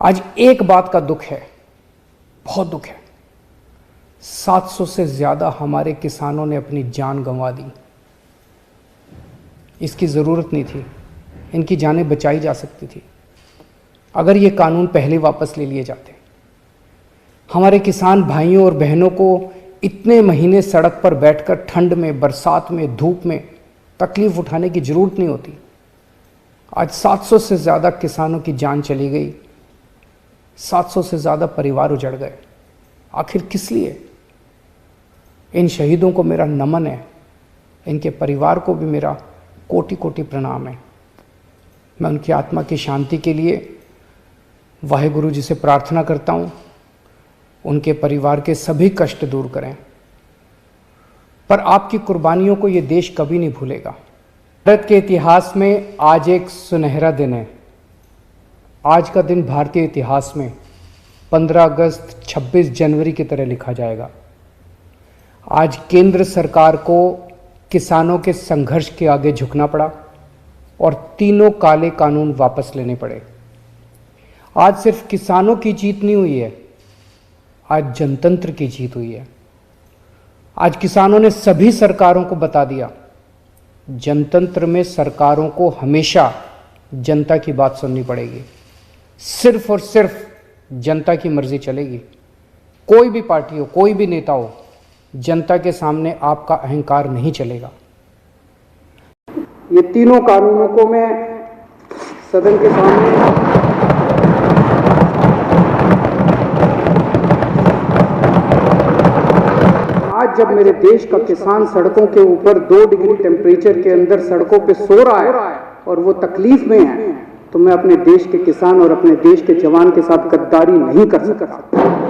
आज एक बात का दुख है, बहुत दुख है। 700 से ज़्यादा हमारे किसानों ने अपनी जान गंवा दी। इसकी ज़रूरत नहीं थी, इनकी जानें बचाई जा सकती थी अगर ये कानून पहले वापस ले लिए जाते। हमारे किसान भाइयों और बहनों को इतने महीने सड़क पर बैठकर ठंड में, बरसात में, धूप में तकलीफ़ उठाने की ज़रूरत नहीं होती। आज 700 से ज़्यादा किसानों की जान चली गई, 700 से ज़्यादा परिवार उजड़ गए। आखिर किस लिए? इन शहीदों को मेरा नमन है, इनके परिवार को भी मेरा कोटि कोटि प्रणाम है। मैं उनकी आत्मा की शांति के लिए वाहेगुरु जी से प्रार्थना करता हूँ, उनके परिवार के सभी कष्ट दूर करें। पर आपकी कुर्बानियों को ये देश कभी नहीं भूलेगा। भारत के इतिहास में आज एक सुनहरा दिन है। आज का दिन भारतीय इतिहास में 15 अगस्त 26 जनवरी की तरह लिखा जाएगा। आज केंद्र सरकार को किसानों के संघर्ष के आगे झुकना पड़ा और तीनों काले कानून वापस लेने पड़े। आज सिर्फ किसानों की जीत नहीं हुई है, आज जनतंत्र की जीत हुई है। आज किसानों ने सभी सरकारों को बता दिया, जनतंत्र में सरकारों को हमेशा जनता की बात सुननी पड़ेगी। सिर्फ और सिर्फ जनता की मर्जी चलेगी। कोई भी पार्टी हो, कोई भी नेता हो, जनता के सामने आपका अहंकार नहीं चलेगा। ये तीनों कानूनों को मैं सदन के सामने आज जब मेरे देश का किसान सड़कों के ऊपर 2 डिग्री टेम्परेचर के अंदर सड़कों पे सो रहा है और वो तकलीफ में है, तो मैं अपने देश के किसान और अपने देश के जवान के साथ गद्दारी नहीं कर सकता।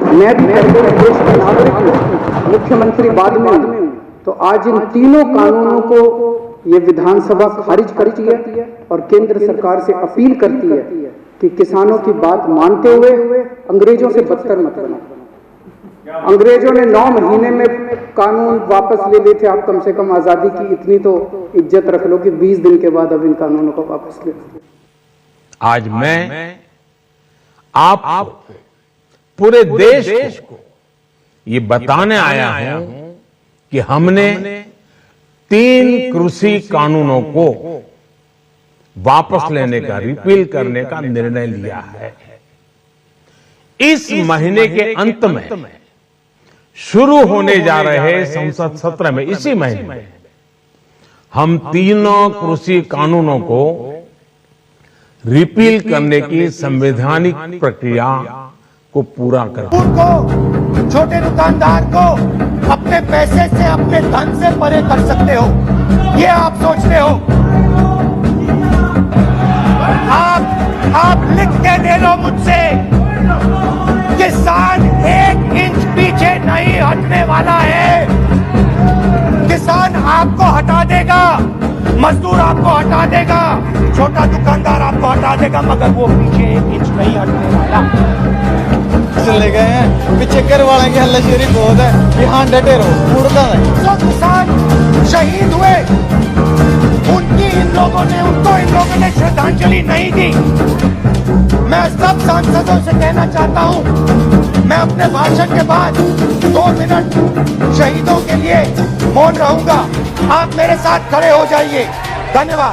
मैं भी पहले देश का नागरिक हूँ, मुख्यमंत्री बाद में हूँ। तो आज इन तीनों कानूनों को ये विधानसभा खारिज करती है और केंद्र सरकार से अपील करती है कि किसानों की बात मानते हुए अंग्रेजों से बदतर मत बनो। अंग्रेजों ने 9 महीने में कानून वापस ले लिए थे, आप कम से कम आज़ादी की इतनी तो इज्जत रख लो कि 20 दिन के बाद अब इन कानूनों को वापस ले लो। आज मैं आप पूरे देश को ये बताने आया हूं कि हमने 3 कृषि कानूनों को वापस लेने का, रिपील करने का निर्णय लिया है। इस महीने के अंत में शुरू होने जा रहे संसद सत्र में, इसी महीने में हम तीनों कृषि कानूनों को रिपील करने की संवैधानिक प्रक्रिया को पूरा करें। छोटे दुकानदार को अपने पैसे से, अपने धन से परे कर सकते हो, ये आप सोचते हो। आप लिख के दे लो मुझसे, किसान 1 इंच पीछे नहीं हटने वाला है। किसान आपको हटा देगा, मजदूर आपको हटा देगा, छोटा दुकानदार आपको हटा देगा, मगर वो पीछे 1 इंच नहीं हटने वाला। चले गए हैं पीछे कर वाले की हल्लाशेरी बहुत है, यहाँ डटे रहो, मुड़ता है। जो किसान शहीद हुए उनको इन लोगों ने श्रद्धांजलि नहीं दी। मैं सब सांसदों से कहना चाहता हूं, मैं अपने भाषण के बाद 2 मिनट शहीदों के लिए मौन रहूंगा। आप मेरे साथ खड़े हो जाइए। धन्यवाद।